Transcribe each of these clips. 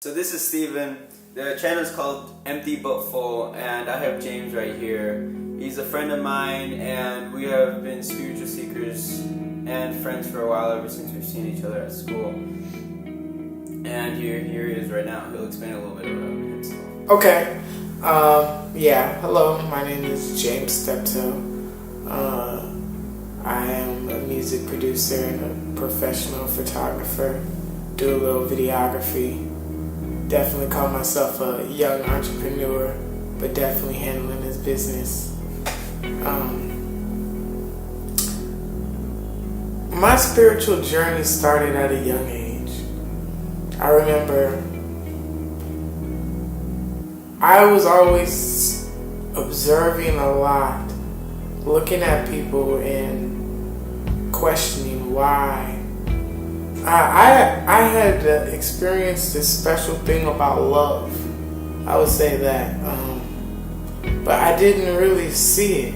So this is Steven. The channel is called Empty But Full, and I have James right here. He's a friend of mine, and we have been spiritual seekers and friends for a while, ever since we've seen each other at school. And here he is right now. He'll explain a little bit about himself. Okay. Hello, my name is James Steptoe. I am a music producer and a professional photographer. Do a little videography. Definitely call myself a young entrepreneur, but definitely handling his business. My spiritual journey started at a young age. I remember I was always observing a lot, looking at people and questioning why. I had experienced this special thing about love. I would say that, but I didn't really see it.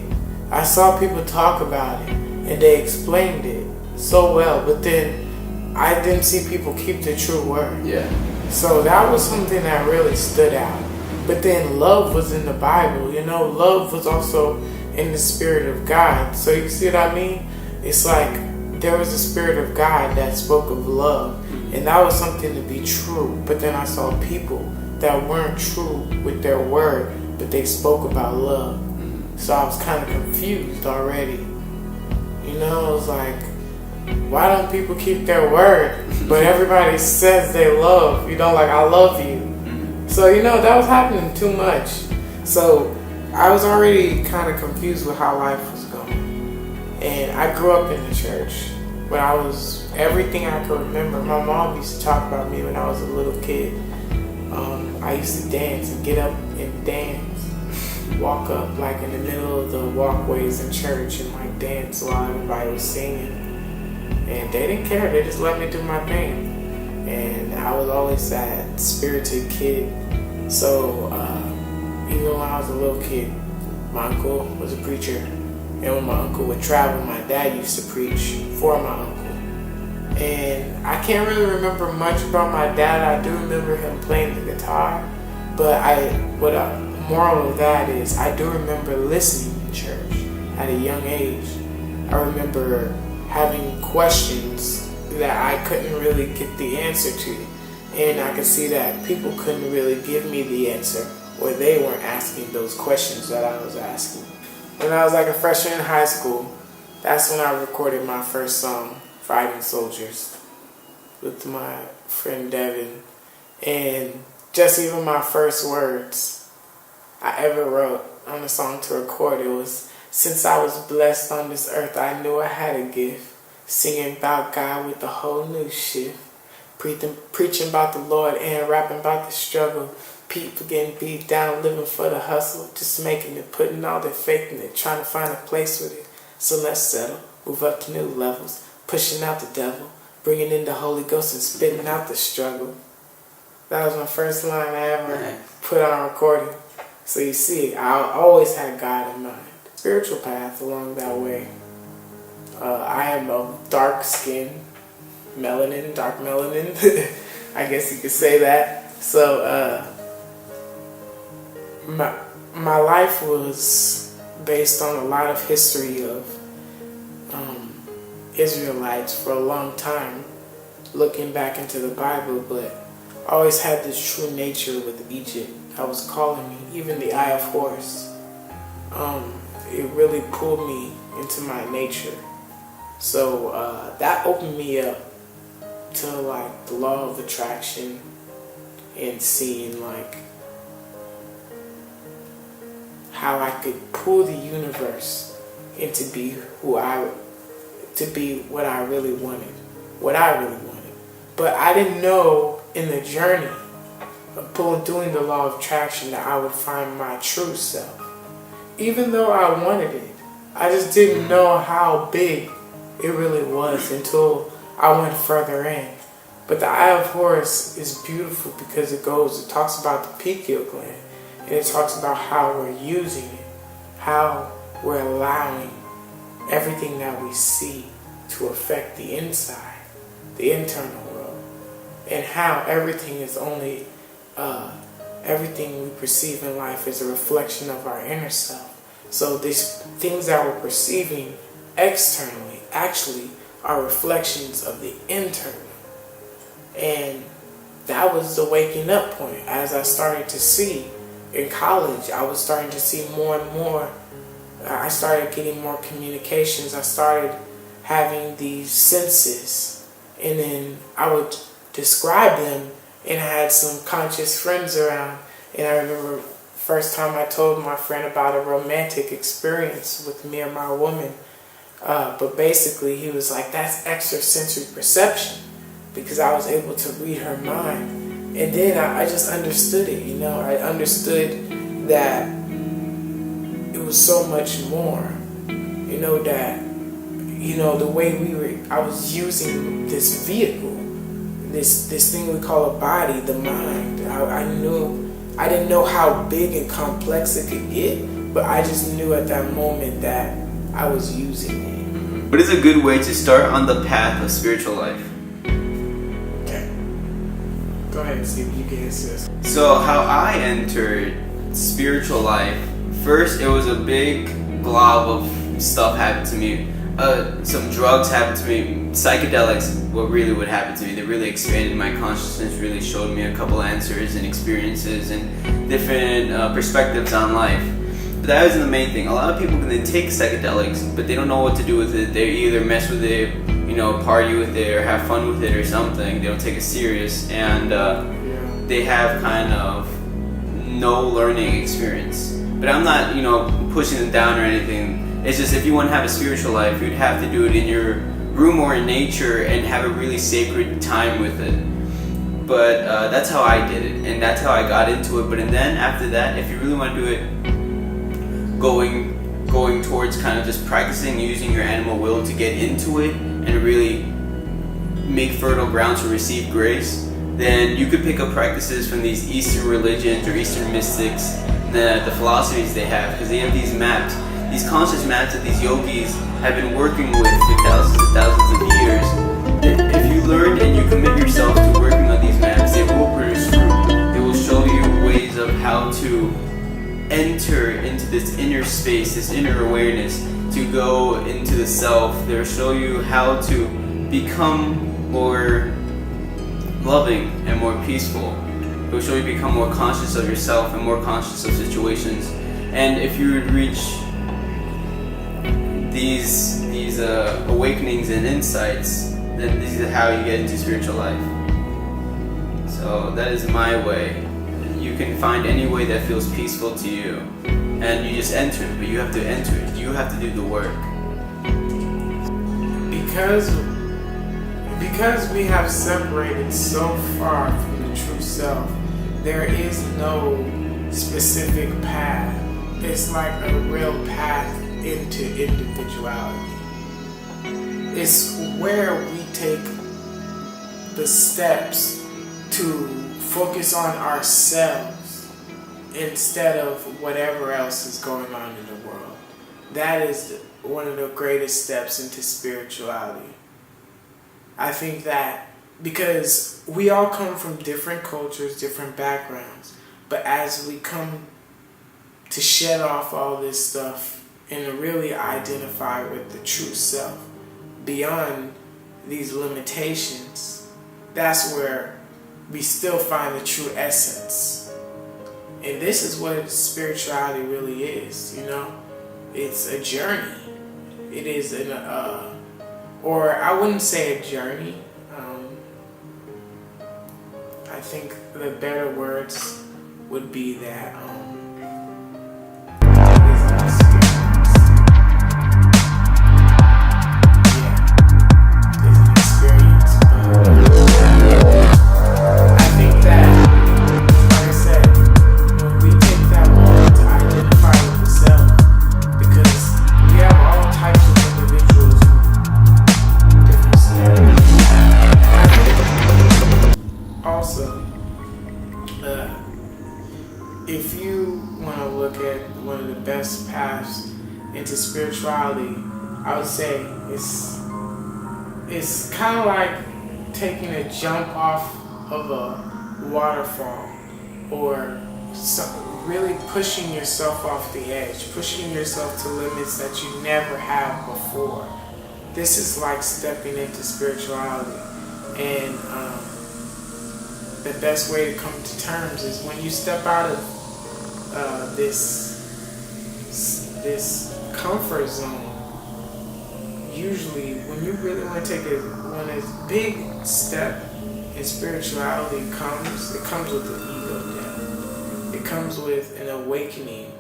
I saw people talk about it and they explained it so well, but then I didn't see people keep the true word. Yeah. So that was something that really stood out. But then love was in the Bible, love was also in the Spirit of God. So you see what I mean? It's like there was a Spirit of God that spoke of love, and that was something to be true. But then I saw people that weren't true with their word, but they spoke about love. So I was kind of confused already. It was like, why don't people keep their word? But everybody says they love, like I love you. So, that was happening too much. So I was already kind of confused with how life was going. And I grew up in the church. When I was everything I could remember, my mom used to talk about me when I was a little kid. I used to dance and get up and dance, walk up like in the middle of the walkways in church and like dance while everybody was singing. And they didn't care, they just let me do my thing. And I was always that spirited kid. So even when I was a little kid, my uncle was a preacher. And when my uncle would travel, my dad used to preach for my uncle. And I can't really remember much about my dad. I do remember him playing the guitar. But moral of that is I do remember listening in church at a young age. I remember having questions that I couldn't really get the answer to. And I could see that people couldn't really give me the answer, or they weren't asking those questions that I was asking. When I was like a freshman in high school, that's when I recorded my first song, Fighting Soldiers, with my friend Devin. And just even my first words I ever wrote on a song to record, it was, since I was blessed on this earth, I knew I had a gift. Singing about God with a whole new shift. Preaching about the Lord and rapping about the struggle. People getting beat down, living for the hustle. Just making it, putting all their faith in it. Trying to find a place with it. So let's settle, move up to new levels. Pushing out the devil. Bringing in the Holy Ghost and spitting out the struggle. That was my first line I ever put on a recording. So you see, I always had God in mind. Spiritual path along that way. I am of dark skin, dark melanin, I guess you could say that. So my life was based on a lot of history of Israelites for a long time, looking back into the Bible, but I always had this true nature with Egypt. I was calling me, even the Eye of Horus. It really pulled me into my nature. So that opened me up to like the law of attraction and seeing like how I could pull the universe into be what I really wanted. But I didn't know in the journey of doing the law of attraction that I would find my true self. Even though I wanted it, I just didn't know how big it really was until I went further in. But the Eye of Horus is beautiful because it talks about the pineal gland, and it talks about how we're using it, how we're allowing everything that we see to affect the inside, the internal world. and how everything is only, everything we perceive in life is a reflection of our inner self. So these things that we're perceiving externally actually are reflections of the internal. And that was the waking up point. As I started to see in college, I was starting to see more and more. I started getting more communications. I started having these senses, and then I would describe them, and I had some conscious friends around. And I remember first time I told my friend about a romantic experience with me and my woman. But basically he was like, that's extrasensory perception, because I was able to read her mind. And then I just understood it, I understood that it was so much more, that, the way I was using this vehicle, this thing we call a body, the mind. I didn't know how big and complex it could get, but I just knew at that moment that I was using it. What is a good way to start on the path of spiritual life? Okay. Go ahead and see if you can answer this. So how I entered spiritual life, first it was a big glob of stuff happened to me. Some drugs happened to me, psychedelics, what really would happen to me. They really expanded my consciousness, really showed me a couple answers and experiences and different perspectives on life. But that wasn't the main thing. A lot of people, they take psychedelics, but they don't know what to do with it. They either mess with it, party with it, or have fun with it or something. They don't take it serious, and they have kind of no learning experience. But I'm not, pushing them down or anything. It's just if you want to have a spiritual life, you'd have to do it in your room or in nature and have a really sacred time with it. But that's how I did it, and that's how I got into it. But and then after that, if you really want to do it, going towards kind of just practicing using your animal will to get into it and really make fertile ground to receive grace, then you could pick up practices from these Eastern religions or Eastern mystics, the philosophies they have, because they have these maps. These conscious maps that these yogis have been working with for thousands and thousands of years. If you learn and you commit yourself to working on these maps, they will produce fruit. They will show you ways of how to enter into this inner space, this inner awareness, to go into the self. They'll show you how to become more loving and more peaceful. They'll show you become more conscious of yourself and more conscious of situations. And if you would reach these awakenings and insights, then this is how you get into spiritual life. So that is my way. You can find any way that feels peaceful to you, and you just enter it, but you have to enter it. You have to do the work. Because we have separated so far from the true self, there is no specific path. It's like a real path into individuality. It's where we take the steps to focus on ourselves instead of whatever else is going on in the world. That is one of the greatest steps into spirituality. I think that because we all come from different cultures, different backgrounds, but as we come to shed off all this stuff and to really identify with the true self beyond these limitations, that's where we still find the true essence. And this is what spirituality really is, It's a journey. It is or I wouldn't say a journey. I think the better words would be that if you want to look at one of the best paths into spirituality, I would say it's kind of like taking a jump off of a waterfall, or really pushing yourself off the edge, pushing yourself to limits that you never have before. This is like stepping into spirituality. And the best way to come to terms is when you step out of this comfort zone. Usually, when you really want to take when a big step in spirituality it comes with an ego death. It comes with an awakening,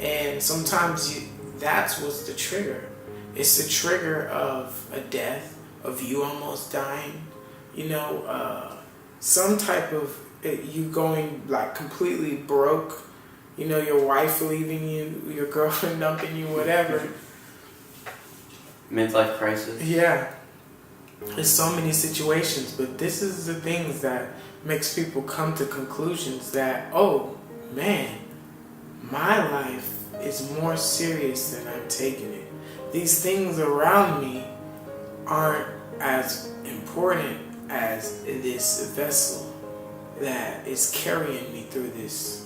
and sometimes that's what's the trigger. It's the trigger of a death, of you almost dying. Some type of you going like completely broke. Your wife leaving you, your girlfriend dumping you, whatever. Midlife crisis. Yeah. There's so many situations, but this is the things that makes people come to conclusions that, oh man, my life is more serious than I'm taking it. These things around me aren't as important as this vessel that is carrying me through this.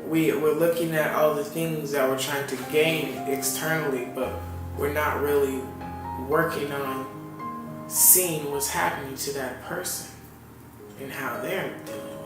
We're looking at all the things that we're trying to gain externally, but we're not really working on seeing what's happening to that person and how they're doing.